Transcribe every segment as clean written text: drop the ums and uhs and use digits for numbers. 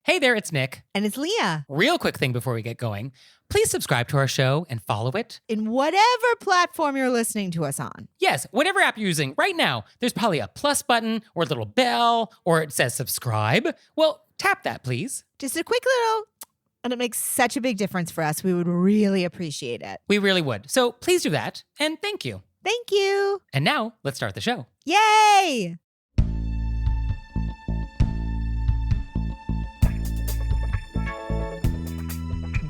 Hey there, it's Nick. And it's Leah. Real quick thing before we get going. Please subscribe to our show and follow it. In whatever platform you're listening to us on. Yes, whatever app you're using right now, there's probably a plus button or a little bell or it says subscribe. Well, tap that, please. Just a quick little, and it makes such a big difference for us. We would really appreciate it. We really would. So please do that, and thank you. Thank you. And now, let's start the show. Yay!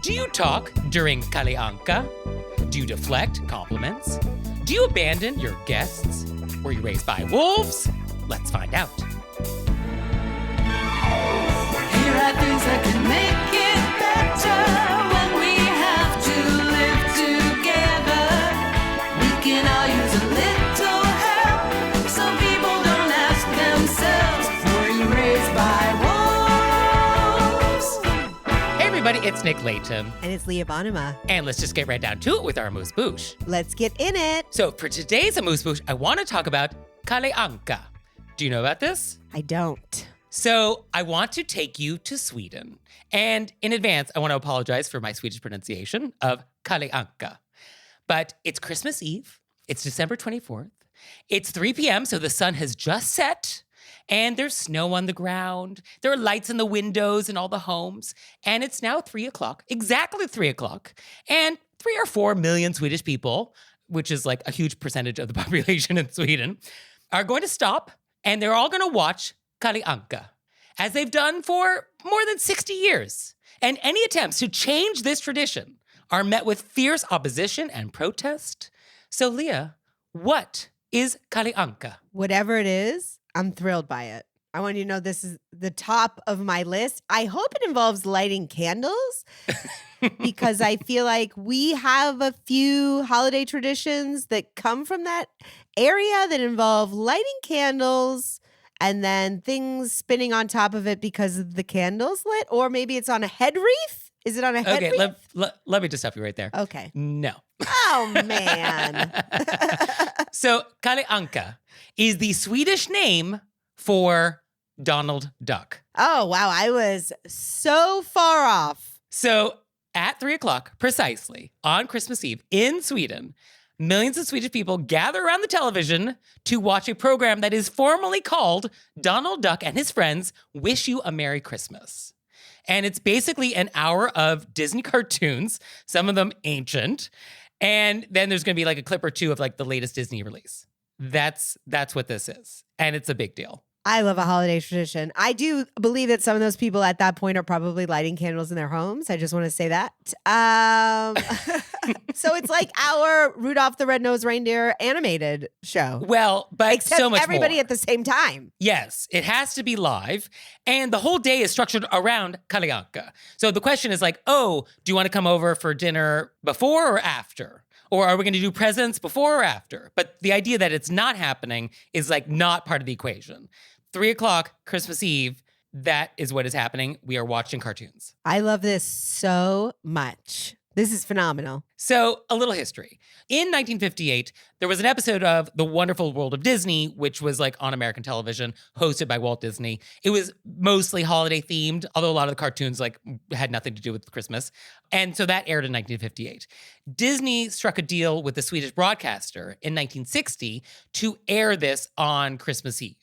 Do you talk during Kalle Anka? Do you deflect compliments? Do you abandon your guests? Were you raised by wolves? Let's find out. Here are things that can make it better when we have to live together. We can all use a little help. Some people don't ask themselves, were you raised by wolves? Hey everybody, it's Nick Leighton. And it's Leah Bonnema. And let's just get right down to it with our AMUSE-BOUCHE. Let's get in it. So for today's AMUSE-BOUCHE, I want to talk about Kalle Anka. Do you know about this? I don't. So I want to take you to Sweden. And in advance, I want to apologize for my Swedish pronunciation of Kalle Anka. But it's Christmas Eve. It's December 24th. It's 3 p.m., so the sun has just set. And there's snow on the ground. There are lights in the windows in all the homes. And it's now 3 o'clock, exactly 3 o'clock. And 3 or 4 million Swedish people, which is like a huge percentage of the population in Sweden, are going to stop and they're all going to watch Kalle Anka, as they've done for more than 60 years. And any attempts to change this tradition are met with fierce opposition and protest. So Leah, what is Kalle Anka? Whatever it is, I'm thrilled by it. I want you to know this is the top of my list. I hope it involves lighting candles because I feel like we have a few holiday traditions that come from that area that involve lighting candles and then things spinning on top of it because the candle's lit. Or maybe it's on a head wreath. Is it on a head wreath? Okay, let me just stop you right there. Okay. No. Oh, man. So Kalle Anka is the Swedish name for Donald Duck. Oh, wow. I was so far off. So at 3 o'clock, precisely, on Christmas Eve in Sweden, millions of Swedish people gather around the television to watch a program that is formally called Donald Duck and His Friends Wish You a Merry Christmas. And it's basically an hour of Disney cartoons, some of them ancient. And then there's going to be like a clip or two of like the latest Disney release. That's what this is. And it's a big deal. I love a holiday tradition. I do believe that some of those people at that point are probably lighting candles in their homes. I just want to say that. So it's like our Rudolph the Red-Nosed Reindeer animated show. Well, but except so much everybody more. At the same time. Yes, it has to be live. And the whole day is structured around Kalle Anka. So the question is like, oh, do you want to come over for dinner before or after? Or are we going to do presents before or after? But the idea that it's not happening is like not part of the equation. 3 o'clock, Christmas Eve, that is what is happening. We are watching cartoons. I love this so much. This is phenomenal. So a little history. In 1958, there was an episode of The Wonderful World of Disney, which was like on American television, hosted by Walt Disney. It was mostly holiday themed, although a lot of the cartoons like had nothing to do with Christmas. And so that aired in 1958. Disney struck a deal with the Swedish broadcaster in 1960 to air this on Christmas Eve,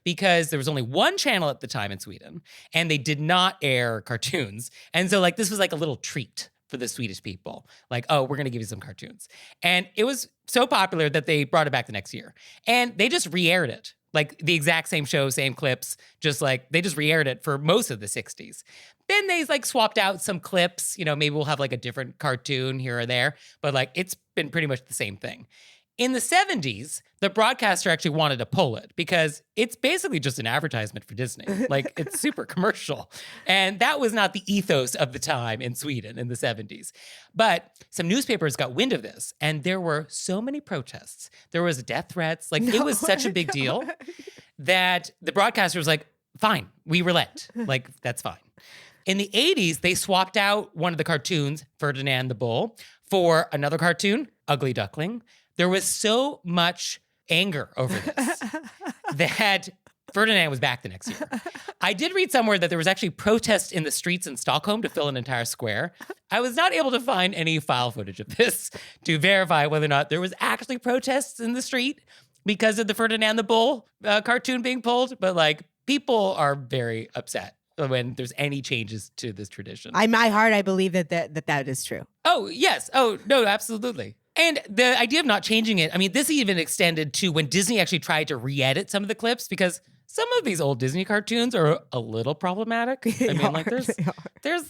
because there was only one channel at the time in Sweden, and they did not air cartoons. And so like this was like a little treat for the Swedish people. Like, oh, we're going to give you some cartoons. And it was so popular that they brought it back the next year. And they just re-aired it. Like the exact same show, same clips, just like they just re-aired it for most of the 60s. Then they like swapped out some clips. You know, maybe we'll have like a different cartoon here or there, but like it's been pretty much the same thing. In the 70s, the broadcaster actually wanted to pull it because it's basically just an advertisement for Disney. Like, it's super commercial. And that was not the ethos of the time in Sweden in the 70s. But some newspapers got wind of this, and there were so many protests. There was death threats. Like, it was such a big deal that the broadcaster was like, fine, we relent. Like, that's fine. In the 80s, they swapped out one of the cartoons, Ferdinand the Bull, for another cartoon, Ugly Duckling. There was so much anger over this that Ferdinand was back the next year. I did read somewhere that there was actually protests in the streets in Stockholm to fill an entire square. I was not able to find any file footage of this to verify whether or not there was actually protests in the street because of the Ferdinand the Bull cartoon being pulled. But like, people are very upset when there's any changes to this tradition. In my heart, I believe that is true. Oh, yes. Oh, no, absolutely. And the idea of not changing it, I mean, this even extended to when Disney actually tried to re-edit some of the clips, because some of these old Disney cartoons are a little problematic. I mean, like there's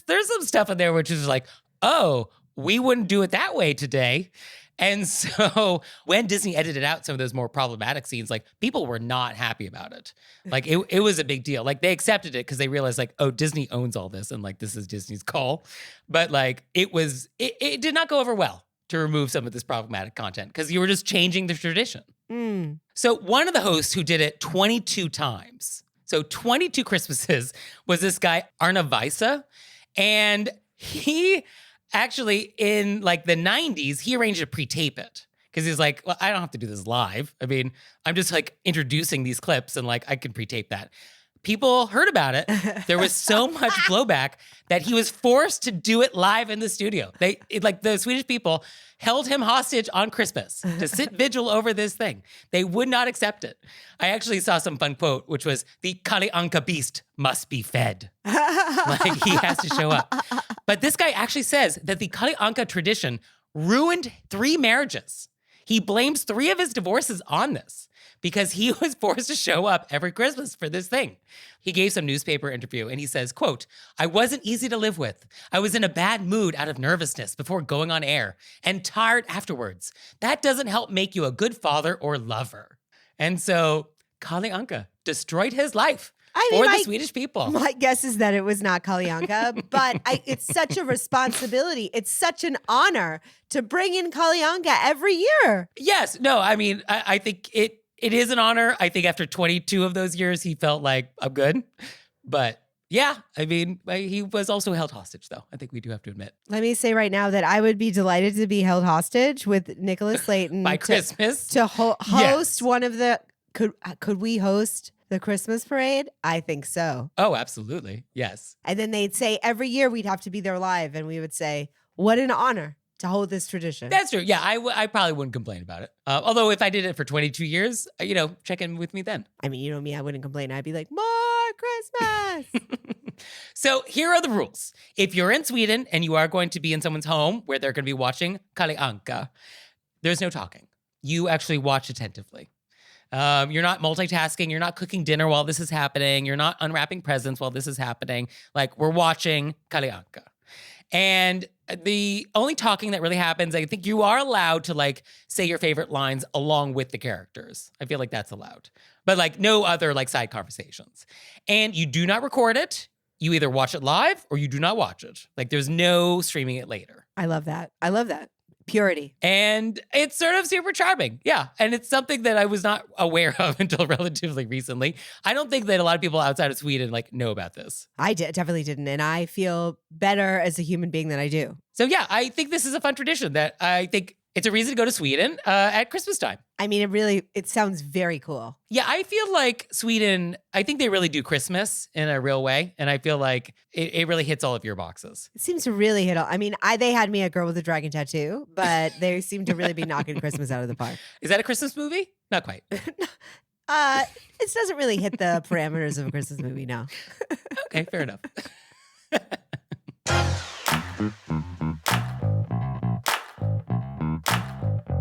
some stuff in there which is like, oh, we wouldn't do it that way today. And so when Disney edited out some of those more problematic scenes, like people were not happy about it. Like it was a big deal. Like they accepted it because they realized like, oh, Disney owns all this and like this is Disney's call. But like it did not go over well to remove some of this problematic content because you were just changing the tradition. So one of the hosts who did it 22 times, so 22 Christmases, was this guy Arne Weise. And he actually, in like the 90s, he arranged to pre-tape it because he's like, well, I don't have to do this live. I mean, I'm just like introducing these clips and like I can pre-tape that. People heard about it. There was so much blowback that he was forced to do it live in the studio. The Swedish people held him hostage on Christmas to sit vigil over this thing. They would not accept it. I actually saw some fun quote, which was, the Kalle Anka beast must be fed. Like he has to show up. But this guy actually says that the Kalle Anka tradition ruined 3 marriages. He blames 3 of his divorces on this because he was forced to show up every Christmas for this thing. He gave some newspaper interview and he says, quote, I wasn't easy to live with. I was in a bad mood out of nervousness before going on air and tired afterwards. That doesn't help make you a good father or lover. And so Kalle Anka destroyed his life for the Swedish people. My guess is that it was not Kalle Anka, but it's such a responsibility. It's such an honor to bring in Kalle Anka every year. Yes. No, I mean, I think it is an honor. I think after 22 of those years, he felt like, I'm good. But yeah, I mean, he was also held hostage, though. I think we do have to admit. Let me say right now that I would be delighted to be held hostage with Nicholas Leighton by Christmas. To host one of the, could we host the Christmas parade? I think so. Oh, absolutely. Yes. And then they'd say every year we'd have to be there live. And we would say, what an honor to hold this tradition. That's true. Yeah, I probably wouldn't complain about it. Although if I did it for 22 years, check in with me then. I mean, you know me, I wouldn't complain. I'd be like, more Christmas. So here are the rules. If you're in Sweden and you are going to be in someone's home where they're going to be watching Kalle Anka, there's no talking. You actually watch attentively. You're not multitasking. You're not cooking dinner while this is happening. You're not unwrapping presents while this is happening. Like, we're watching Kalle Anka. And the only talking that really happens, I think you are allowed to like say your favorite lines along with the characters. I feel like that's allowed. But like no other like side conversations. And you do not record it. You either watch it live or you do not watch it. Like there's no streaming it later. I love that. I love that. Purity. And it's sort of super charming. Yeah. And it's something that I was not aware of until relatively recently. I don't think that a lot of people outside of Sweden like know about this. I definitely didn't. And I feel better as a human being than I do. So yeah, I think this is a fun tradition that I think it's a reason to go to Sweden at Christmas time. I mean, it sounds very cool. Yeah, I feel like Sweden, I think they really do Christmas in a real way. And I feel like it really hits all of your boxes. It seems to really hit all. I mean, they had me a girl with a dragon tattoo, but they seem to really be knocking Christmas out of the park. Is that a Christmas movie? Not quite. It doesn't really hit the parameters of a Christmas movie, no. Okay, fair enough.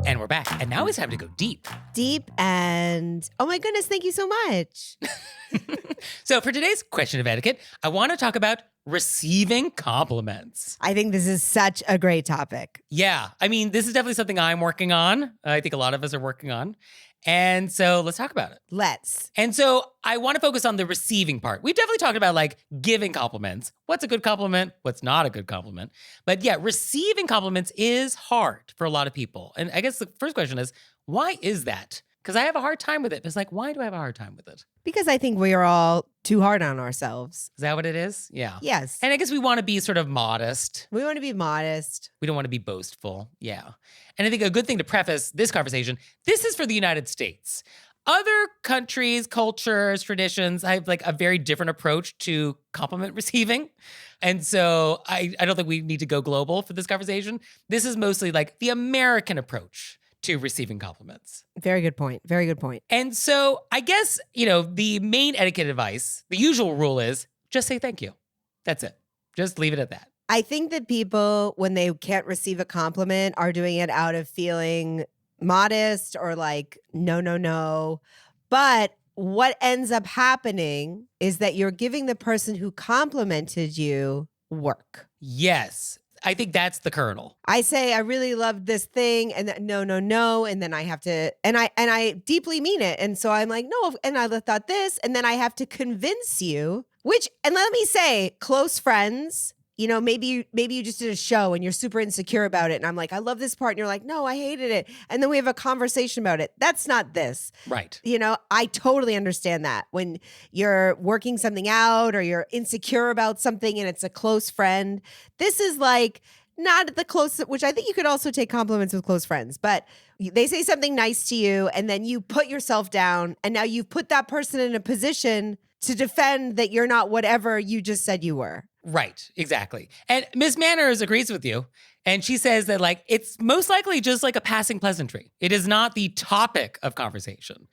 And we're back. And now it's time to go deep. Deep and, oh my goodness, thank you so much. So for today's question of etiquette, I want to talk about receiving compliments. I think this is such a great topic. Yeah. I mean, this is definitely something I'm working on. I think a lot of us are working on. And so let's talk about it. Let's. And so I want to focus on the receiving part. We've definitely talked about like giving compliments. What's a good compliment? What's not a good compliment? But yeah, receiving compliments is hard for a lot of people. And I guess the first question is, why is that? Because I have a hard time with it. It's like, why do I have a hard time with it? Because I think we are all too hard on ourselves. Is that what it is? Yeah. Yes. And I guess we want to be sort of modest. We want to be modest. We don't want to be boastful. Yeah. And I think a good thing to preface this conversation, this is for the United States. Other countries, cultures, traditions, I have like a very different approach to compliment receiving. And so I don't think we need to go global for this conversation. This is mostly like the American approach to receiving compliments. Very good point. Very good point. And so I guess, the main etiquette advice, the usual rule is just say thank you. That's it. Just leave it at that. I think that people, when they can't receive a compliment, are doing it out of feeling modest or like, no. But what ends up happening is that you're giving the person who complimented you work. Yes. I think that's the kernel. I say, I really loved this thing, and then no. And then I have to, and I deeply mean it. And so I'm like, no, and I thought this, and then I have to convince you, and let me say, close friends, maybe you just did a show and you're super insecure about it. And I'm like, I love this part. And you're like, no, I hated it. And then we have a conversation about it. That's not this. Right. I totally understand that when you're working something out or you're insecure about something and it's a close friend. This is like not the closest, which I think you could also take compliments with close friends, but they say something nice to you and then you put yourself down and now you've put that person in a position to defend that you're not whatever you just said you were. Right, exactly. And Miss Manners agrees with you. And she says that like it's most likely just like a passing pleasantry. It is not the topic of conversation.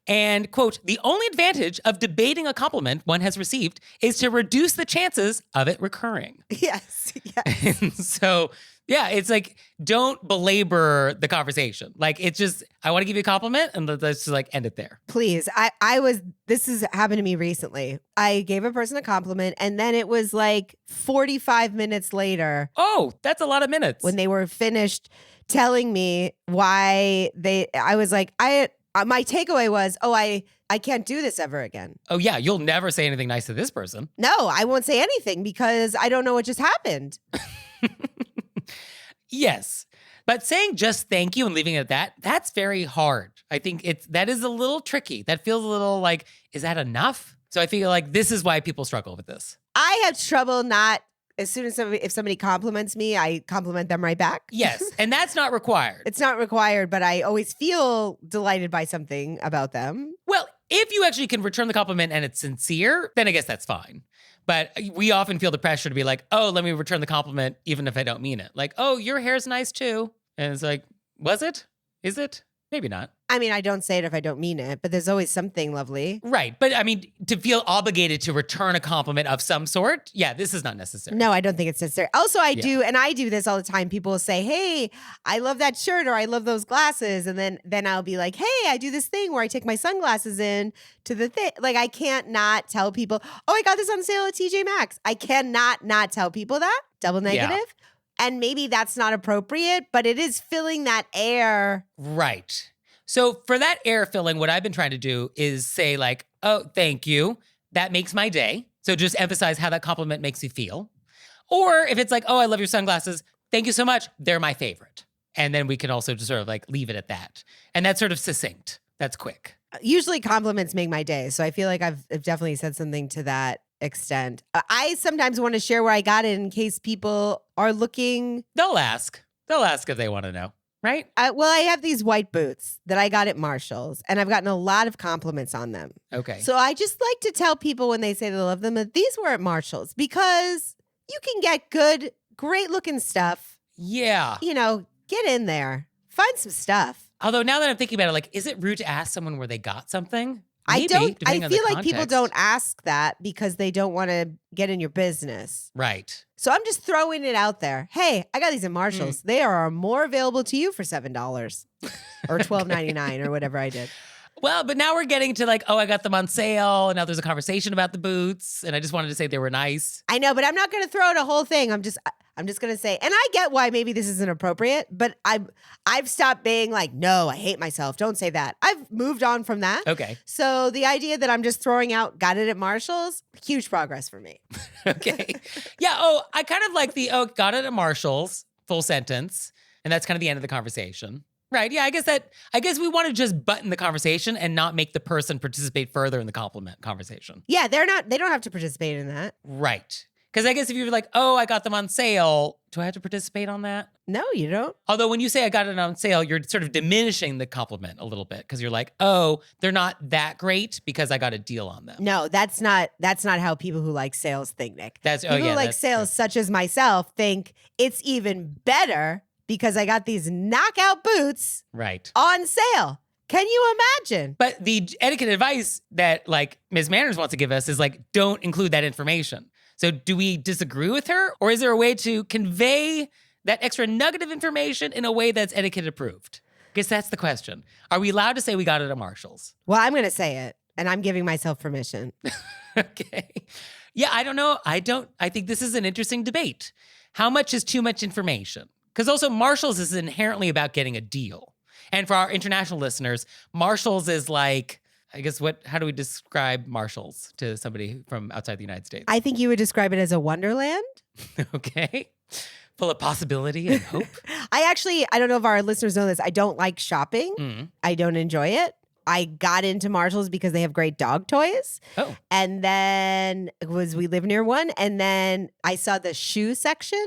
And quote, the only advantage of debating a compliment one has received is to reduce the chances of it recurring. Yes. And so, yeah, it's like, don't belabor the conversation. Like, it's just, I want to give you a compliment and let's just like end it there. Please. This has happened to me recently. I gave a person a compliment and then it was like 45 minutes later. Oh, that's a lot of minutes. When they were finished telling me why I was like, my takeaway was, I can't do this ever again. Oh, yeah, you'll never say anything nice to this person. No, I won't say anything because I don't know what just happened. Yes. But saying just thank you and leaving it at that's very hard. I think that is a little tricky. That feels a little like, is that enough? So I feel like this is why people struggle with this. I have trouble not, as soon as if somebody compliments me, I compliment them right back. Yes, and that's not required. It's not required, but I always feel delighted by something about them. Well, if you actually can return the compliment and it's sincere, then I guess that's fine. But we often feel the pressure to be like, oh, let me return the compliment even if I don't mean it. Like, oh, your hair's nice too. And it's like, was it? Is it? Maybe not. I mean, I don't say it if I don't mean it, but there's always something lovely. Right. But I mean, to feel obligated to return a compliment of some sort, yeah, this is not necessary. No, I don't think it's necessary. Also, I do, and I do this all the time. People will say, hey, I love that shirt or I love those glasses. And then I'll be like, hey, I do this thing where I take my sunglasses in to the thing. Like, I can't not tell people, oh, I got this on sale at TJ Maxx. I cannot not tell people that. Double negative. Yeah. And maybe that's not appropriate, but it is filling that air. Right. So for that air filling, what I've been trying to do is say like, oh, thank you. That makes my day. So just emphasize how that compliment makes you feel. Or if it's like, oh, I love your sunglasses. Thank you so much. They're my favorite. And then we can also just sort of like leave it at that. And that's sort of succinct. That's quick. Usually compliments make my day. So I feel like I've definitely said something to that extent. I sometimes want to share where I got it in case people are looking. They'll ask. They'll ask if they want to know. Right? Well, I have these white boots that I got at Marshall's, and I've gotten a lot of compliments on them. Okay. So I just like to tell people when they say they love them that these were at Marshall's because you can get good, great looking stuff. Yeah. Get in there. Find some stuff. Although now that I'm thinking about it, like, is it rude to ask someone where they got something? Maybe, I feel like people context. don't ask that because they don't want to get in your business. Right. So I'm just throwing it out there. Hey, I got these at Marshall's. They are more available to you for $7 or $12.99 or whatever I did. Well, but now we're getting to like, oh, I got them on sale. And now there's a conversation about the boots. And I just wanted to say they were nice. I know, but I'm not going to throw out a whole thing. I'm just going to say, and I get why maybe this isn't appropriate, but I've stopped being like, no, I hate myself. Don't say that. I've moved on from that. Okay. So the idea that I'm just throwing out, got it at Marshall's, huge progress for me. Okay. Yeah. Oh, I kind of like got it at Marshall's, full sentence. And that's kind of the end of the conversation. Right. Yeah. I guess we want to just button the conversation and not make the person participate further in the compliment conversation. Yeah. They don't have to participate in that. Right. Because I guess if you're like, oh, I got them on sale, do I have to participate on that? No, you don't. Although when you say I got it on sale, you're sort of diminishing the compliment a little bit because you're like, oh, they're not that great because I got a deal on them. No, that's not how people who like sales think, Nick. People who like that's sales, true. such as myself, think it's even better because I got these knockout boots Right. on sale. Can you imagine? But the etiquette advice that like Ms. Manners wants to give us is like, don't include that information. So do we disagree with her? Or is there a way to convey that extra nugget of information in a way that's etiquette approved? I guess that's the question. Are we allowed to say we got it at Marshall's? Well, I'm going to say it, and I'm giving myself permission. Okay. Yeah, I don't know. I think this is an interesting debate. How much is too much information? Because also Marshall's is inherently about getting a deal. And for our international listeners, Marshall's is like, I guess how do we describe Marshall's to somebody from outside the United States? I think you would describe it as a wonderland. Okay. Full of possibility and hope. I don't know if our listeners know this. I don't like shopping. Mm. I don't enjoy it. I got into Marshall's because they have great dog toys. Oh. And then we live near one. And then I saw the shoe section.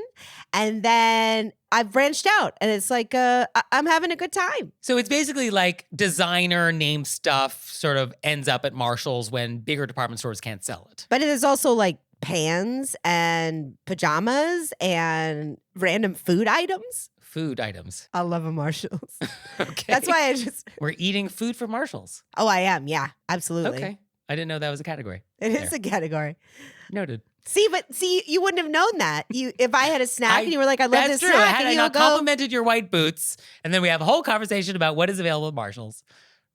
And then I've branched out. And it's like, I'm having a good time. So it's basically like designer name stuff sort of ends up at Marshall's when bigger department stores can't sell it. But it is also like pans and pajamas and random food items. Food items. I love a Marshall's. Okay. That's why We're eating food for Marshall's. Oh, I am. Yeah, absolutely. Okay. I didn't know that was a category. It is a category. Noted. See, you wouldn't have known that. If I had a snack and you were like, I love That's this true. snack, Had and I you not go, complimented your white boots, and then we have a whole conversation about what is available at Marshall's.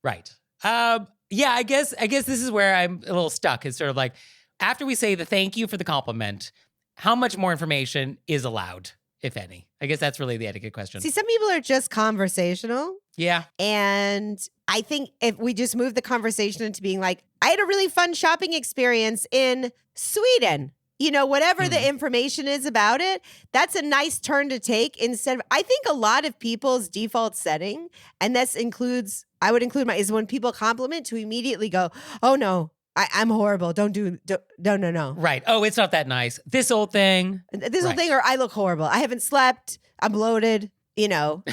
Right. Yeah, I guess this is where I'm a little stuck. It's sort of like, after we say the thank you for the compliment, how much more information is allowed, if any? I guess that's really the etiquette question. See, some people are just conversational. Yeah. And I think if we just move the conversation into being like, I had a really fun shopping experience in Sweden. You know, whatever the information is about it, that's a nice turn to take instead of, I think a lot of people's default setting, and this includes, I would include is when people compliment to immediately go, oh no, I'm horrible. No. Right. Oh, it's not that nice. This old thing. This whole thing, or I look horrible. I haven't slept. I'm bloated. You know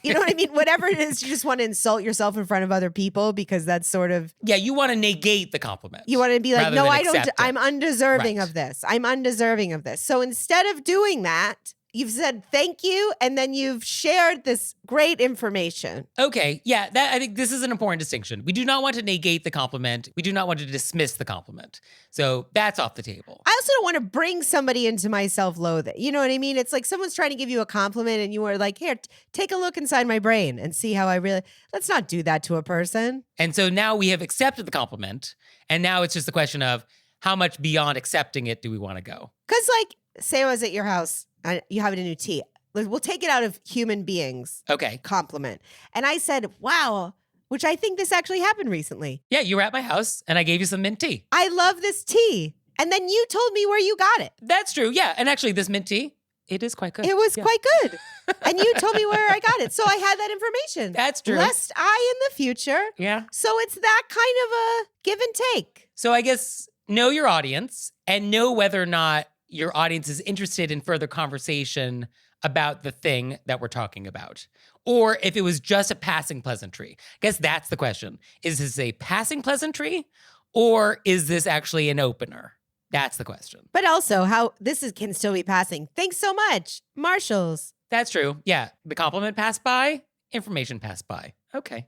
what I mean? Whatever it is, you just want to insult yourself in front of other people because that's sort of. Yeah, you want to negate the compliment. You want to be like, rather no, than I don't. accept it. I'm undeserving Right. of this. I'm undeserving of this. So instead of doing that, you've said thank you, and then you've shared this great information. Okay, yeah, I think this is an important distinction. We do not want to negate the compliment. We do not want to dismiss the compliment. So that's off the table. I also don't want to bring somebody into my self-loathing. You know what I mean? It's like someone's trying to give you a compliment and you are like, here, take a look inside my brain and see how I really, let's not do that to a person. And so now we have accepted the compliment, and now it's just the question of how much beyond accepting it do we want to go? Because like, say I was at your house and you have a new tea. We'll take it out of human beings. Okay. Compliment. And I said, wow, which I think this actually happened recently. Yeah, you were at my house, and I gave you some mint tea. I love this tea. And then you told me where you got it. That's true, yeah. And actually, this mint tea, it is quite good. It was Yeah. quite good. And you told me where I got it. So I had that information. That's true. Lest I in the future. Yeah. So it's that kind of a give and take. So I guess know your audience and know whether or not your audience is interested in further conversation about the thing that we're talking about. Or if it was just a passing pleasantry. I guess that's the question. Is this a passing pleasantry or is this actually an opener? That's the question. But also how can still be passing. Thanks so much, Marshalls. That's true. Yeah. The compliment passed by, information passed by. Okay.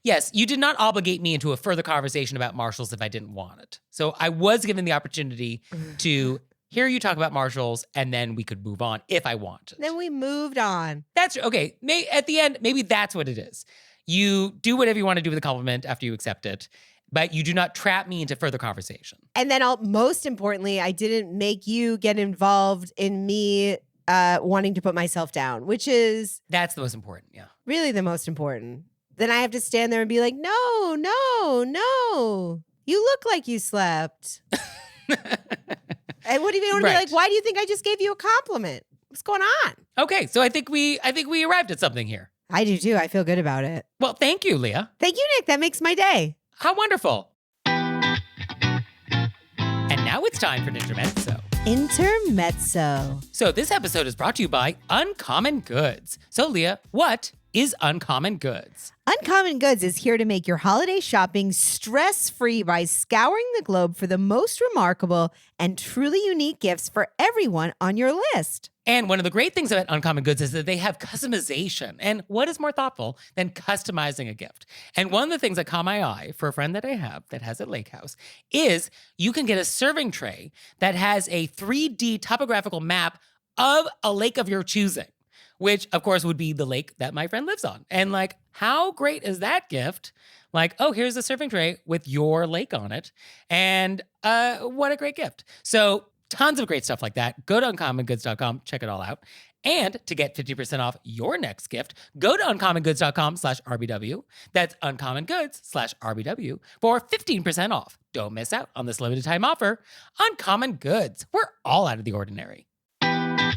Yes, you did not obligate me into a further conversation about Marshalls if I didn't want it. So I was given the opportunity to hear you talk about Marshalls, and then we could move on if I wanted. Then we moved on. That's okay. At the end, maybe that's what it is. You do whatever you want to do with the compliment after you accept it, but you do not trap me into further conversation. And then most importantly, I didn't make you get involved in me wanting to put myself down, which is That's the most important, yeah. really the most important. Then I have to stand there and be like, no. You look like you slept. And what do you want to be Right. like, why do you think I just gave you a compliment? What's going on? Okay, so I think we arrived at something here. I do too. I feel good about it. Well, thank you, Leah. Thank you, Nick. That makes my day. How wonderful. And now it's time for an intermezzo. Intermezzo. So this episode is brought to you by Uncommon Goods. So Leah, what is Uncommon Goods? Uncommon Goods is here to make your holiday shopping stress-free by scouring the globe for the most remarkable and truly unique gifts for everyone on your list. And one of the great things about Uncommon Goods is that they have customization. And what is more thoughtful than customizing a gift? And one of the things that caught my eye for a friend that I have that has a lake house is you can get a serving tray that has a 3D topographical map of a lake of your choosing, which of course would be the lake that my friend lives on. And like, how great is that gift? Like, oh, here's a serving tray with your lake on it. And what a great gift. So tons of great stuff like that. Go to uncommongoods.com, check it all out. And to get 50% off your next gift, go to uncommongoods.com/RBW. That's uncommongoods/RBW for 15% off. Don't miss out on this limited time offer. Uncommon Goods. We're all out of the ordinary. And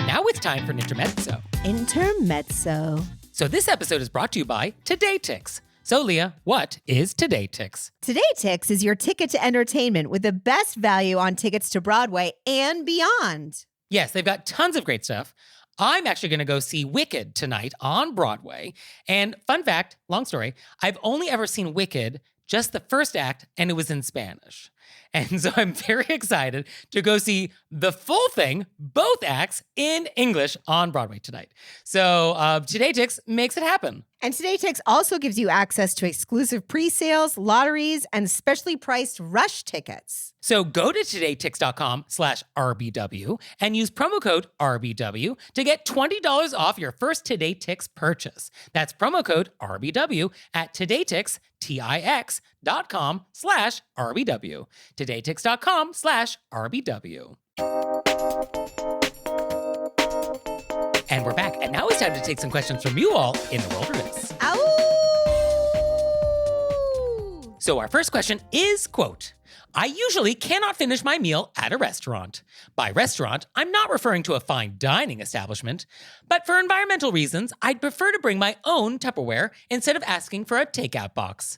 now it's time for an intermezzo. Intermezzo. So this episode is brought to you by Today Ticks. So Leah, what is Today Ticks? Today Ticks is your ticket to entertainment with the best value on tickets to Broadway and beyond. Yes, they've got tons of great stuff. I'm actually going to go see Wicked tonight on Broadway. And fun fact, long story, I've only ever seen Wicked, just the first act, and it was in Spanish. And so I'm very excited to go see the full thing, both acts, in English on Broadway tonight. So Today Ticks makes it happen. And Today Ticks also gives you access to exclusive pre-sales, lotteries, and specially priced rush tickets. So go to todaytix.com/RBW and use promo code RBW to get $20 off your first Today Ticks purchase. That's promo code RBW at todaytix.com/RBW. todaytix.com/RBW. And we're back. And now it's time to take some questions from you all in the wilderness. Ow! So our first question is, quote, I usually cannot finish my meal at a restaurant. By restaurant, I'm not referring to a fine dining establishment, but for environmental reasons, I'd prefer to bring my own Tupperware instead of asking for a takeout box.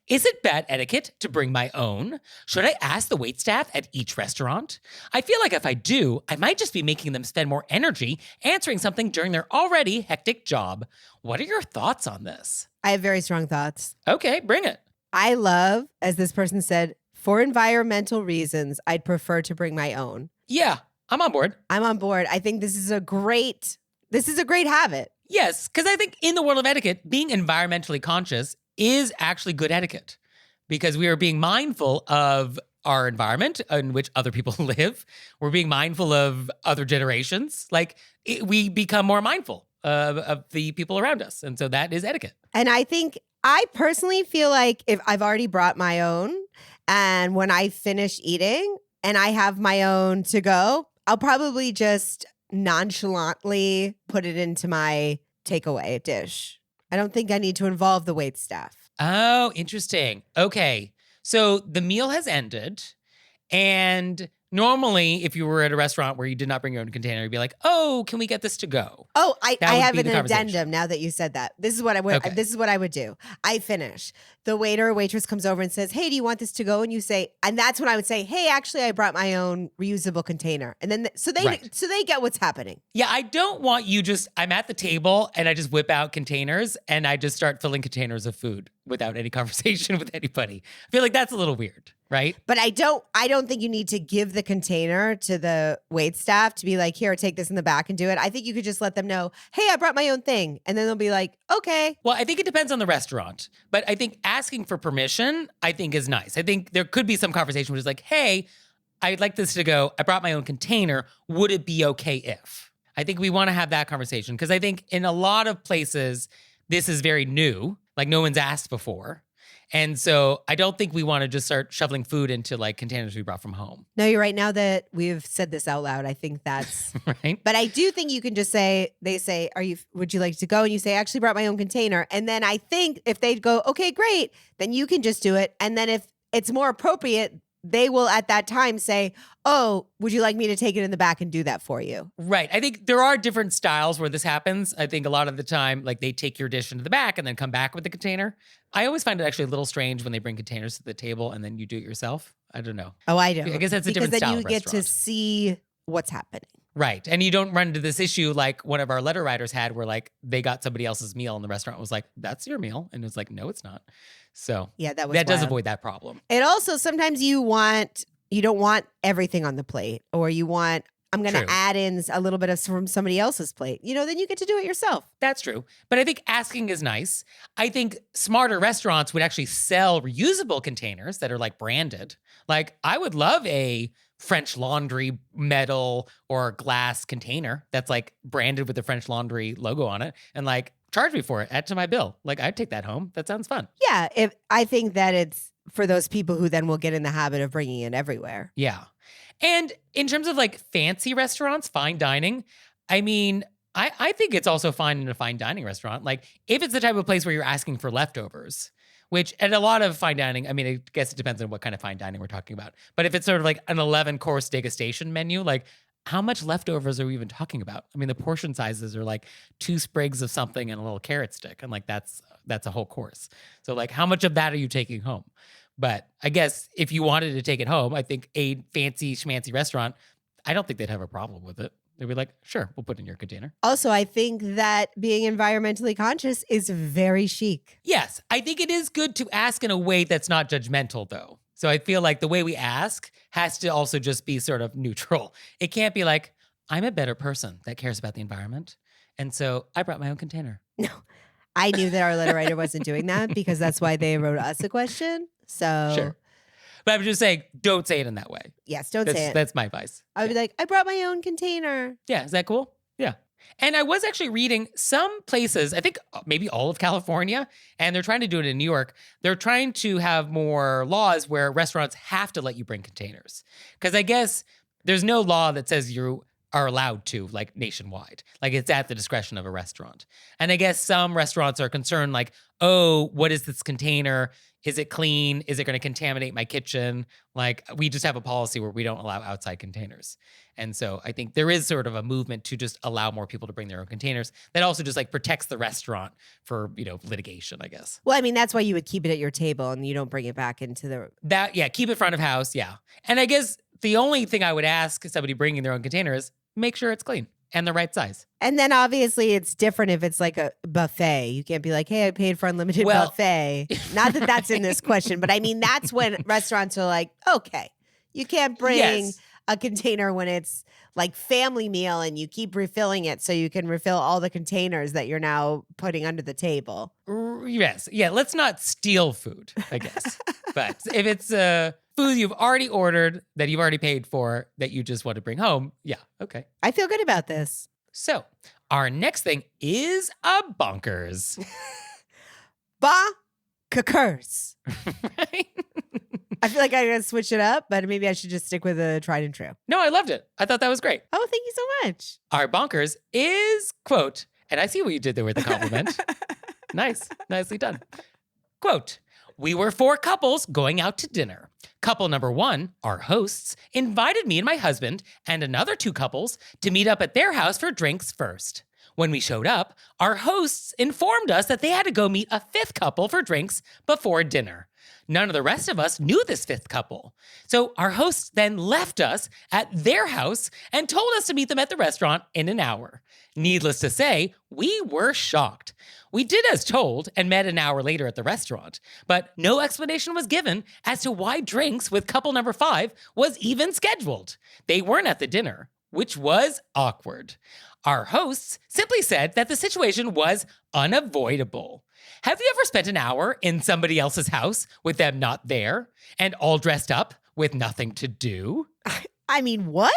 Is it bad etiquette to bring my own? Should I ask the waitstaff at each restaurant? I feel like if I do, I might just be making them spend more energy answering something during their already hectic job. What are your thoughts on this? I have very strong thoughts. Okay, bring it. I love, as this person said, for environmental reasons, I'd prefer to bring my own. Yeah, I'm on board. I'm on board. I think this is a great habit. Yes, because I think in the world of etiquette, being environmentally conscious is actually good etiquette because we are being mindful of our environment in which other people live. We're being mindful of other generations. We become more mindful of the people around us. And so that is etiquette. And I personally feel like if I've already brought my own and when I finish eating and I have my own to go, I'll probably just nonchalantly put it into my takeaway dish. I don't think I need to involve the waitstaff. Oh, interesting. Okay. So the meal has ended. And normally, if you were at a restaurant where you did not bring your own container, you'd be like, oh, can we get this to go? Oh, I have an the conversation. addendum now that you said that. This is what I would. Okay. This is what I would do. I finish. The waiter or waitress comes over and says, "Hey, do you want this to go?" And you say, and that's when I would say, "Hey, actually, I brought my own reusable container." And then so they get what's happening. Yeah, I don't want you I'm at the table and I just whip out containers and I just start filling containers of food without any conversation with anybody. I feel like that's a little weird, right? But I don't think you need to give the container to the waitstaff to be like, "Here, take this in the back and do it." I think you could just let them know, "Hey, I brought my own thing." And then they'll be like, "Okay." Well, I think it depends on the restaurant, but I think asking for permission, I think is nice. I think there could be some conversation which is like, "Hey, I'd like this to go. I brought my own container. Would it be okay if?" I think we want to have that conversation because I think in a lot of places, this is very new. Like no one's asked before. And so I don't think we want to just start shoveling food into like containers we brought from home. No, you're right. Now that we've said this out loud, I think that's right. But I do think you can just say, they say, would you like to go? And you say, I actually brought my own container. And then I think if they go, okay, great, then you can just do it. And then if it's more appropriate, they will at that time say, oh, would you like me to take it in the back and do that for you? Right. I think there are different styles where this happens. I think a lot of the time, like they take your dish into the back and then come back with the container. I always find it actually a little strange when they bring containers to the table and then you do it yourself. I don't know. Oh, I do. I guess that's a different because then style you of get to restaurant. see what's happening. Right. And you don't run into this issue like one of our letter writers had where like they got somebody else's meal and the restaurant was like, that's your meal. And it's like, no, it's not. So Yeah, that was that does wild. avoid that problem. And also sometimes you don't want everything on the plate, or you want, I'm going to True. add in a little bit of from somebody else's plate. Then you get to do it yourself. That's true. But I think asking is nice. I think smarter restaurants would actually sell reusable containers that are like branded. Like I would love a French Laundry metal or glass container that's like branded with the French Laundry logo on it and like charge me for it, add to my bill. Like I'd take that home. That sounds fun. Yeah, I think that it's for those people who then will get in the habit of bringing it everywhere. Yeah. And in terms of like fancy restaurants, fine dining, I mean, I think it's also fine in a fine dining restaurant. Like if it's the type of place where you're asking for leftovers, which at a lot of fine dining, I mean, I guess it depends on what kind of fine dining we're talking about. But if it's sort of like an 11-course degustation menu, like how much leftovers are we even talking about? I mean, the portion sizes are like 2 sprigs of something and a little carrot stick. And like that's a whole course. So like how much of that are you taking home? But I guess if you wanted to take it home, I think a fancy schmancy restaurant, I don't think they'd have a problem with it. They'd be like, sure, we'll put it in your container. Also, I think that being environmentally conscious is very chic. Yes, I think it is good to ask in a way that's not judgmental, though. So I feel like the way we ask has to also just be sort of neutral. It can't be like, I'm a better person that cares about the environment. And so I brought my own container. No, I knew that our letter writer wasn't doing that because that's why they wrote us a question. So Sure. But I'm just saying, don't say it in that way. yes, don't say it. That's my advice. I would be like, I brought my own container. Yeah, is that cool? Yeah. And I was actually reading some places, I think maybe all of California, and they're trying to do it in New York. They're trying to have more laws where restaurants have to let you bring containers. Because I guess there's no law that says you are allowed to, like nationwide. Like it's at the discretion of a restaurant. And I guess some restaurants are concerned like, oh, what is this container? Is it clean? Is it going to contaminate my kitchen? Like we just have a policy where we don't allow outside containers. And so I think there is sort of a movement to just allow more people to bring their own containers that also just like protects the restaurant for, litigation, I guess. Well, I mean, that's why you would keep it at your table and you don't bring it back into the. Keep it front of house. Yeah. And I guess the only thing I would ask somebody bringing their own container is make sure it's clean and the right size. And then obviously it's different if it's like a buffet. You can't be like, hey, I paid for unlimited buffet. Not that that's in this question, but I mean, that's when restaurants are like, okay, you can't bring a container when it's like family meal and you keep refilling it so you can refill all the containers that you're now putting under the table. Yes. Yeah, let's not steal food, I guess. But if it's food you've already ordered, that you've already paid for, that you just want to bring home, yeah, okay. I feel good about this. So our next thing is a bonkers. Bonkers. Right? I feel like I gotta switch it up, but maybe I should just stick with a tried and true. No, I loved it. I thought that was great. Oh, thank you so much. Our bonkers is, quote, and I see what you did there with the compliment. Nice. Nicely done. Quote, we were 4 couples going out to dinner. Couple number 1, our hosts, invited me and my husband and another 2 couples to meet up at their house for drinks first. When we showed up, our hosts informed us that they had to go meet a 5th couple for drinks before dinner. None of the rest of us knew this 5th couple. So our hosts then left us at their house and told us to meet them at the restaurant in an hour. Needless to say, we were shocked. We did as told and met an hour later at the restaurant, but no explanation was given as to why drinks with couple number 5 was even scheduled. They weren't at the dinner, which was awkward. Our hosts simply said that the situation was unavoidable. Have you ever spent an hour in somebody else's house with them not there and all dressed up with nothing to do? I mean, what?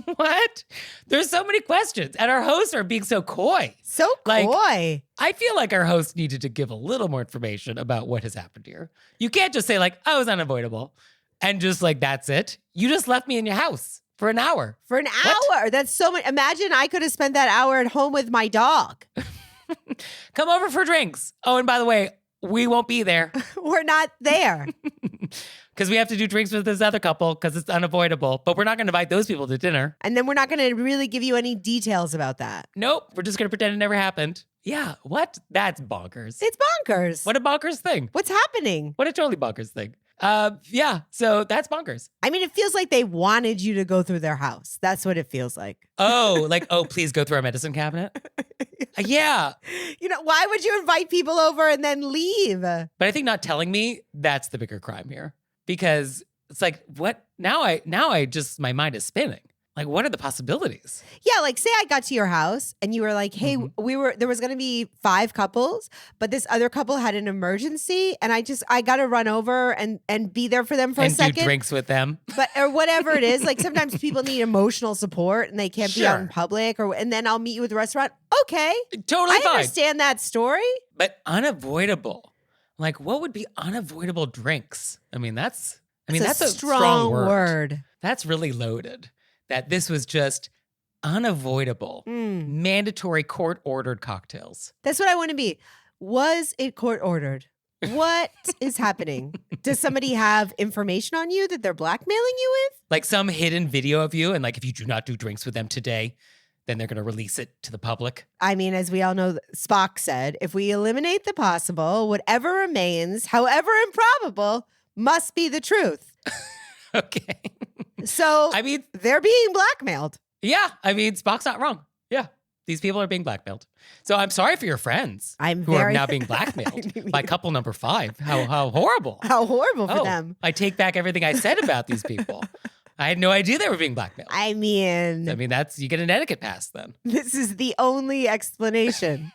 What? There's so many questions, and our hosts are being so coy. So coy. I feel like our hosts needed to give a little more information about what has happened here. You can't just say like, oh, it was unavoidable, and just like, that's it. You just left me in your house for an hour. For an hour? That's so much. Imagine I could have spent that hour at home with my dog. Come over for drinks. Oh, and by the way, we won't be there. We're not there. because we have to do drinks with this other couple because it's unavoidable. But we're not going to invite those people to dinner. And then we're not going to really give you any details about that. Nope. We're just going to pretend it never happened. Yeah. What? That's bonkers. It's bonkers. What a bonkers thing. What's happening? What a totally bonkers thing. Yeah. So that's bonkers. I mean, it feels like they wanted you to go through their house. That's what it feels like. Oh, like, oh, please go through our medicine cabinet. Yeah. You know, why would you invite people over and then leave? But I think not telling me, that's the bigger crime here. Because it's like, what? Now I just, my mind is spinning. Like, what are the possibilities? Yeah, like say I got to your house and you were like, hey, there was going to be 5 couples, but this other couple had an emergency and I got to run over and be there for them for a And second. do drinks with them. But or whatever it is, like sometimes people need emotional support and they can't be out in Sure. public and then I'll meet you at the restaurant. Okay. Totally I fine. understand that story. But unavoidable. Like, what would be unavoidable drinks? I mean, that's a strong word. That's really loaded. That this was just unavoidable, mandatory court-ordered cocktails. That's what I want to be. Was it court ordered? What is happening? Does somebody have information on you that they're blackmailing you with? Like some hidden video of you, and like if you do not do drinks with them today, then they're going to release it to the public. I mean, as we all know, Spock said, if we eliminate the possible, whatever remains, however improbable, must be the truth. Okay. So I mean, they're being blackmailed. yeah. I mean, Spock's not wrong. Yeah. These people are being blackmailed. So I'm sorry for your friends who are now being blackmailed by couple number 5. How horrible. How horrible for Oh, them. I take back everything I said about these people. I had no idea they were being blackmailed. I mean, You get an etiquette pass then. this is the only explanation.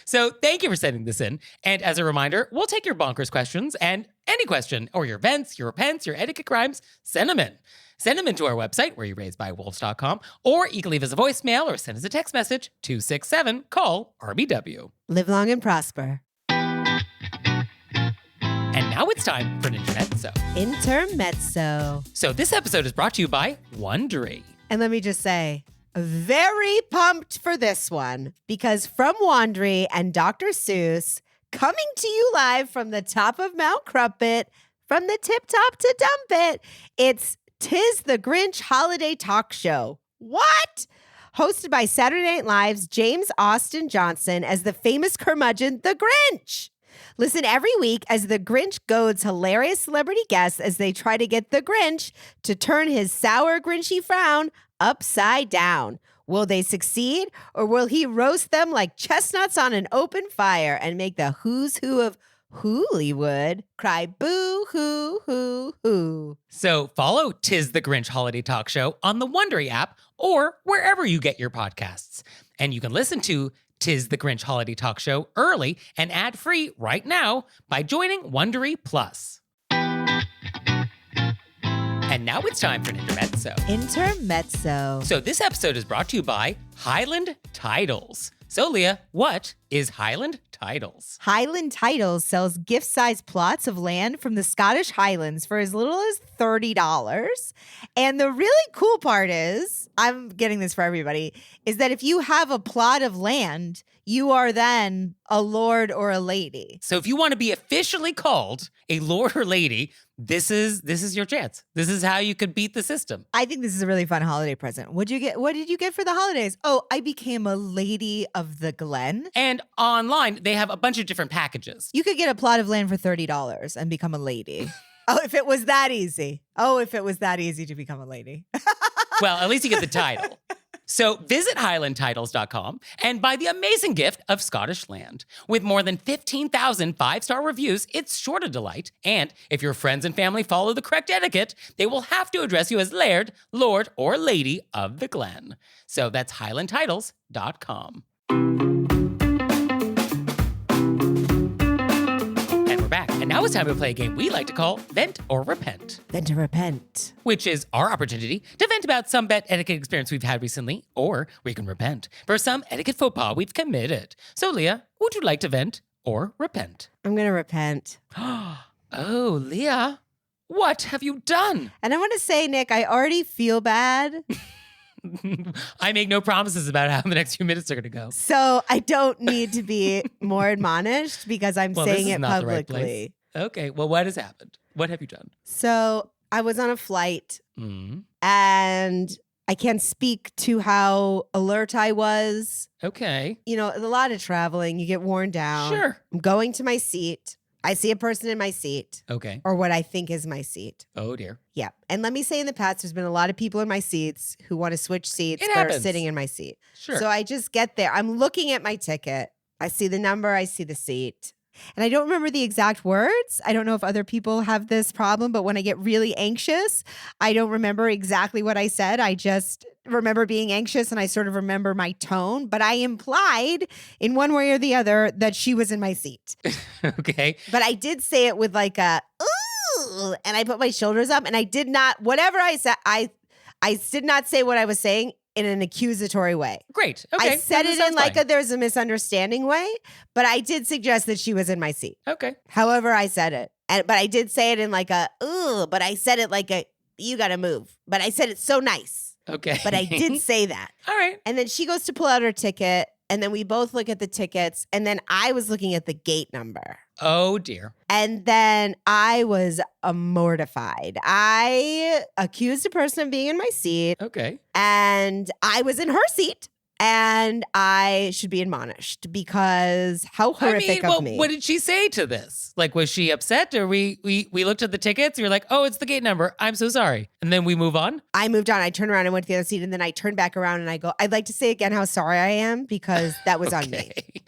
So thank you for sending this in. And as a reminder, we'll take your bonkers questions and any question or your vents, your repents, your etiquette crimes, send them in. Send them into our website, wereyouRaisedByWolves.com, or you can leave us a voicemail or send us a text message, 267, call RBW. Live long and prosper. And now it's time for an intermezzo. Intermezzo. So this episode is brought to you by Wondery. And let me just say, very pumped for this one because from Wondery and Dr. Seuss, coming to you live from the top of Mount Crumpet, from the tip top to dump it, it's 'Tis the Grinch Holiday Talk Show. What? Hosted by Saturday Night Live's James Austin Johnson as the famous curmudgeon, the Grinch. Listen every week as the Grinch goads hilarious celebrity guests as they try to get the Grinch to turn his sour, Grinchy frown upside down. Will they succeed, or will he roast them like chestnuts on an open fire and make the who's who of Hollywood cry boo hoo hoo hoo? So follow 'Tis the Grinch Holiday Talk Show on the Wondery app or wherever you get your podcasts. And you can listen to 'Tis the Grinch Holiday Talk Show early and ad-free right now by joining Wondery Plus. And now it's time for an intermezzo. Intermezzo. So this episode is brought to you by Highland Titles. So Leah, what is Highland Titles? Highland Titles sells gift-sized plots of land from the Scottish Highlands for as little as $30. And the really cool part is, I'm getting this for everybody, is that if you have a plot of land, you are then a lord or a lady. So if you want to be officially called a lord or lady, this is your chance. This is how you could beat the system. I think this is a really fun holiday present. What did you get for the holidays? Oh, I became a lady of the Glen. And online, they have a bunch of different packages. You could get a plot of land for $30 and become a lady. Oh, if it was that easy. Oh, if it was that easy to become a lady. Well, at least you get the title. So visit highlandtitles.com and buy the amazing gift of Scottish land. With more than 15,000 5-star reviews, it's sure to delight. And if your friends and family follow the correct etiquette, they will have to address you as Laird, Lord, or Lady of the Glen. So that's highlandtitles.com. And we're back. And now it's time to play a game we like to call Vent or Repent, Then to repent. which is our opportunity to vent about some bad etiquette experience we've had recently, or we can repent for some etiquette faux pas we've committed. So, Leah, would you like to vent or repent? I'm going to repent. Oh, Leah, what have you done? And I want to say, Nick, I already feel bad. I make no promises about how the next few minutes are going to go. So I don't need to be more admonished because I'm Well, saying this is it not the right publicly. Okay. Well, what has happened? What have you done? So I was on a flight Mm. and I can't speak to how alert I was. Okay. You know, a lot of traveling, you get worn down. Sure. I'm going to my seat. I see a person in my seat, Okay. or what I think is my seat. Oh, dear. Yeah. And let me say, in the past, there's been a lot of people in my seats who want to switch seats It but are happens. sitting in my seat. Sure. So I just get there. I'm looking at my ticket. I see the number. I see the seat. And I don't remember the exact words. I don't know if other people have this problem, but when I get really anxious, I don't remember exactly what I said. I just remember being anxious and I sort of remember my tone. But I implied in one way or the other that she was in my seat. Okay. But I did say it with like a, ooh, and I put my shoulders up and I did not, whatever I said, I did not say what I was saying in an accusatory way. Great. Okay. I said That it sounds in like fine. a there's a misunderstanding way, but I did suggest that she was in my seat. Okay. However, I said it. But I did say it in like a, ooh, but I said it like a, you got to move. But I said it so nice. Okay. But I did say that. All right. And then she goes to pull out her ticket. And then we both look at the tickets. And then I was looking at the gate number. Oh, dear. And then I was mortified. I accused a person of being in my seat. Okay. And I was in her seat. And I should be admonished because how horrific well, of me. what did she say to this? Like, was she upset, or we looked at the tickets? You're like, oh, it's the gate number. I'm so sorry, and then we move on. I moved on. I turned around and went to the other seat. And then I turned back around and I go, I'd like to say again how sorry I am because that was on me. Okay.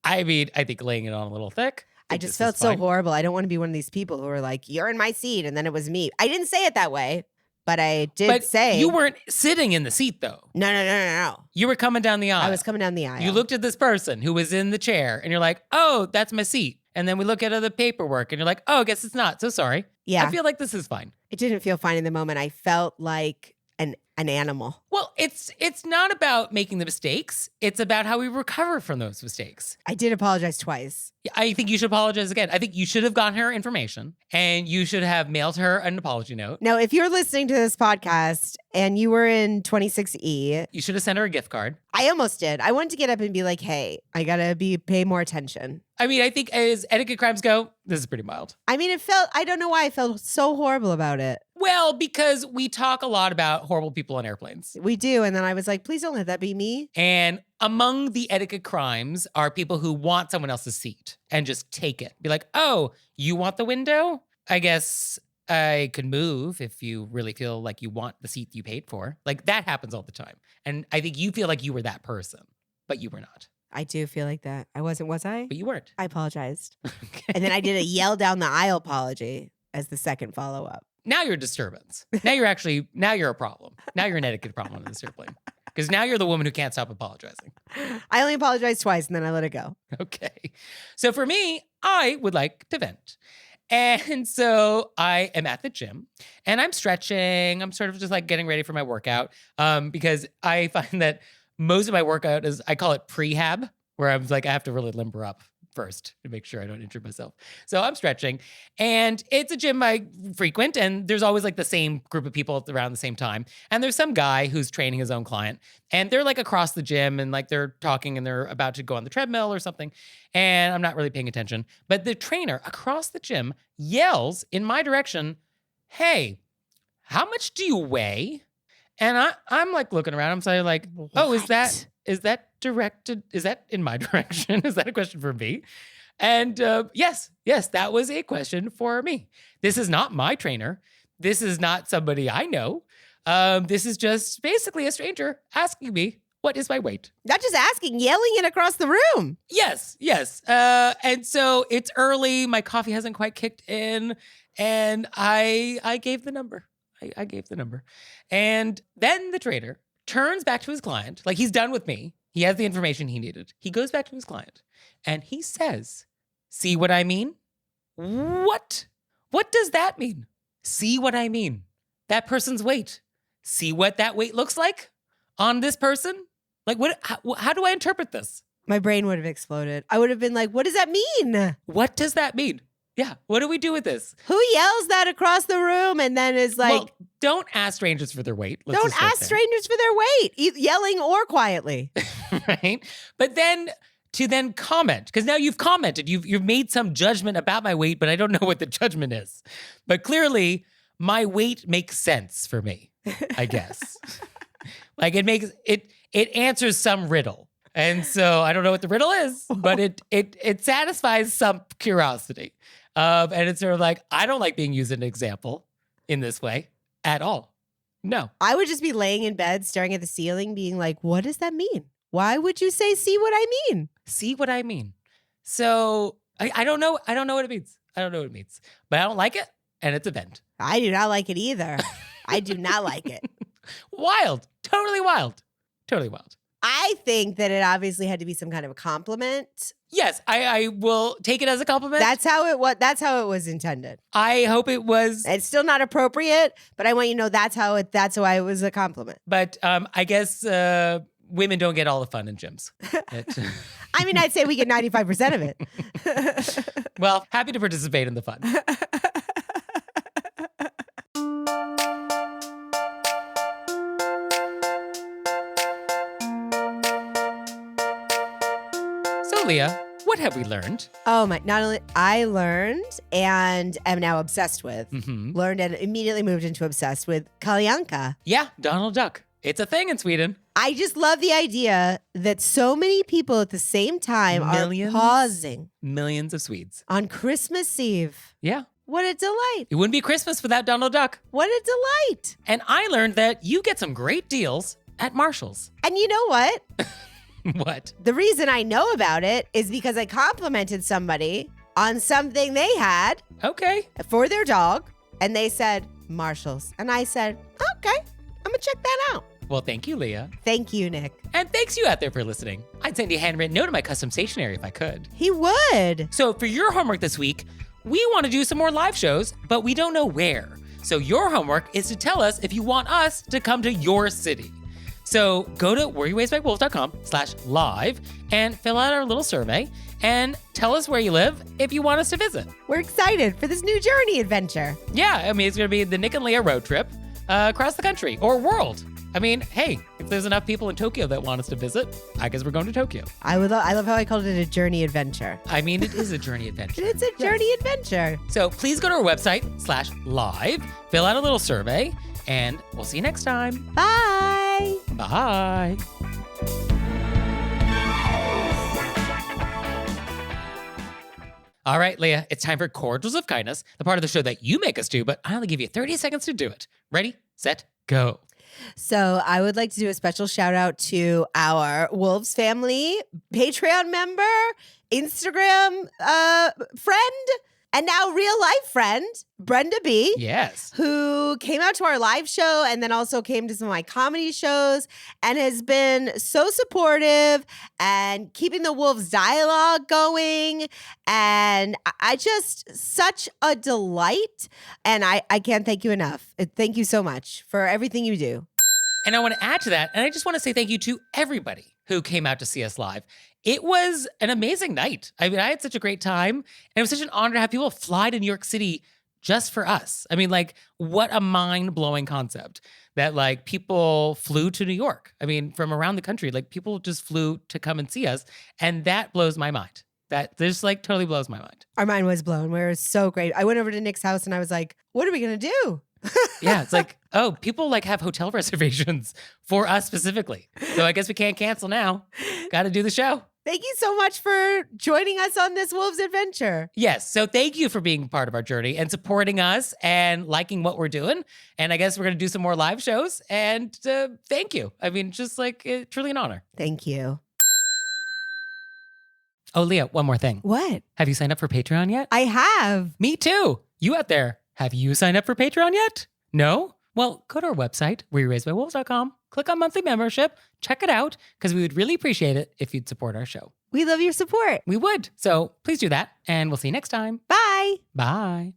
I mean, I think laying it on a little thick. I think just this felt is so fine. horrible. I don't want to be one of these people who are like, you're in my seat. And then it was me. I didn't say it that way, but I did But say. you weren't sitting in the seat, though. No. You were coming down the aisle. I was coming down the aisle. You looked at this person who was in the chair, and you're like, oh, that's my seat. And then we look at the paperwork, and you're like, oh, I guess it's not. So sorry. Yeah. I feel like this is fine. It didn't feel fine in the moment. I felt like an animal. Well, it's not about making the mistakes. It's about how we recover from those mistakes. I did apologize twice. I think you should apologize again. I think you should have gotten her information, and you should have mailed her an apology note. Now, if you're listening to this podcast and you were in 26E, You should have sent her a gift card. I almost did. I wanted to get up and be like, hey, I gotta pay more attention. I mean, I think as etiquette crimes go, this is pretty mild. I mean, I don't know why I felt so horrible about it. Well, because we talk a lot about horrible people on airplanes. We do. And then I was like, please don't let that be me. And among the etiquette crimes are people who want someone else's seat and just take it. Be like, oh, you want the window? I guess I could move if you really feel like you want the seat you paid for. Like that happens all the time. And I think you feel like you were that person, but you were not. I do feel like that. I wasn't, was I? But you weren't. I apologized. And then I did a yell down the aisle apology as the second follow-up. Now you're a disturbance. Now you're a problem. Now you're an etiquette problem in this airplane. Because now you're the woman who can't stop apologizing. I only apologized twice and then I let it go. Okay. So for me, I would like to vent. And so I am at the gym and I'm stretching. I'm sort of just like getting ready for my workout because I find that most of my workout is, I call it prehab, where I'm like, I have to really limber up first to make sure I don't injure myself. So I'm stretching and it's a gym I frequent and there's always like the same group of people around the same time. And there's some guy who's training his own client and they're like across the gym and like they're talking and they're about to go on the treadmill or something. And I'm not really paying attention. But the trainer across the gym yells in my direction, hey, how much do you weigh? And I'm like looking around. I'm saying like, oh, is that directed? Is that in my direction? Is that a question for me? And yes, that was a question for me. This is not my trainer. This is not somebody I know. This is just basically a stranger asking me, what is my weight? Not just asking, yelling it across the room. Yes. And so it's early. My coffee hasn't quite kicked in. And I gave the number. I gave the number. And then the trainer turns back to his client, like he's done with me. He has the information he needed. He goes back to his client and he says, see what I mean? What? What does that mean? See what I mean? That person's weight. See what that weight looks like on this person? Like what? How do I interpret this? My brain would have exploded. I would have been like, what does that mean? What does that mean? Yeah. What do we do with this? Who yells that across the room and then is like, well, don't ask strangers for their weight. Let's don't just start ask there. strangers for their weight, yelling or quietly. Right? But then to then comment. Because now you've commented. You've made some judgment about my weight, but I don't know what the judgment is. But clearly, my weight makes sense for me, I guess. Like it answers some riddle. And so I don't know what the riddle is, but it satisfies some curiosity. And it's sort of like, I don't like being used as an example in this way at all. No. I would just be laying in bed, staring at the ceiling, being like, what does that mean? Why would you say, see what I mean? See what I mean? So I don't know. I don't know what it means. I don't know what it means. But I don't like it, and it's a vent. I do not like it either. I do not like it. Wild. Totally wild. Totally wild. I think that it obviously had to be some kind of a compliment. Yes, I will take it as a compliment. That's how it was intended. I hope it was. It's still not appropriate, but I want you to know that's why it was a compliment. But I guess women don't get all the fun in gyms. I mean, I'd say we get 95% of it. Well, happy to participate in the fun. So, Leah, what have we learned? Oh my, not only I learned and am now obsessed with, learned and immediately moved into obsessed with Kalle Anka. Yeah, Donald Duck. It's a thing in Sweden. I just love the idea that so many people at the same time Millions? are pausing Millions of Swedes. on Christmas Eve. Yeah. What a delight. It wouldn't be Christmas without Donald Duck. What a delight. And I learned that you get some great deals at Marshall's. And you know what? What? The reason I know about it is because I complimented somebody on something they had Okay. for their dog, and they said, Marshall's. And I said, okay, I'm gonna check that out. Well, thank you, Leah. Thank you, Nick. And thanks you out there for listening. I'd send you a handwritten note of my custom stationery if I could. He would. So for your homework this week, we want to do some more live shows, but we don't know where. So your homework is to tell us if you want us to come to your city. So go to wereyouraisedbywolves.com/live and fill out our little survey and tell us where you live if you want us to visit. We're excited for this new journey adventure. Yeah, I mean, it's going to be the Nick and Leah road trip across the country or world. I mean, hey, if there's enough people in Tokyo that want us to visit, I guess we're going to Tokyo. I love how I called it a journey adventure. I mean, it is a journey adventure. It's a journey adventure. So please go to our website /live, fill out a little survey, and we'll see you next time. Bye. Bye. All right, Leah, it's time for Cordials of Kindness, the part of the show that you make us do, but I only give you 30 seconds to do it. Ready, set, go. So I would like to do a special shout out to our Wolves family, Patreon member, Instagram friend, and now real life friend, Brenda B. Yes. Who came out to our live show and then also came to some of my comedy shows and has been so supportive and keeping the Wolves dialogue going. And I just, such a delight. And I can't thank you enough. Thank you so much for everything you do. And I want to add to that, and I just want to say thank you to everybody who came out to see us live. It was an amazing night. I mean, I had such a great time, and it was such an honor to have people fly to New York City just for us. I mean, like, what a mind-blowing concept that, like, people flew to New York. I mean, from around the country, like, people just flew to come and see us, and that blows my mind. That just, like, totally blows my mind. Our mind was blown. We were so great. I went over to Nick's house, and I was like, what are we going to do? Yeah, it's like, oh, people like have hotel reservations for us specifically. So I guess we can't cancel now. Got to do the show. Thank you so much for joining us on this Wolves adventure. Yes. So thank you for being part of our journey and supporting us and liking what we're doing. And I guess we're going to do some more live shows. And thank you. I mean, just like truly an honor. Thank you. Oh, Leah, one more thing. What? Have you signed up for Patreon yet? I have. Me too. You out there. Have you signed up for Patreon yet? No? Well, go to our website, wereyouraisedbywolves.com, click on monthly membership, check it out, because we would really appreciate it if you'd support our show. We love your support. We would. So please do that, and we'll see you next time. Bye. Bye.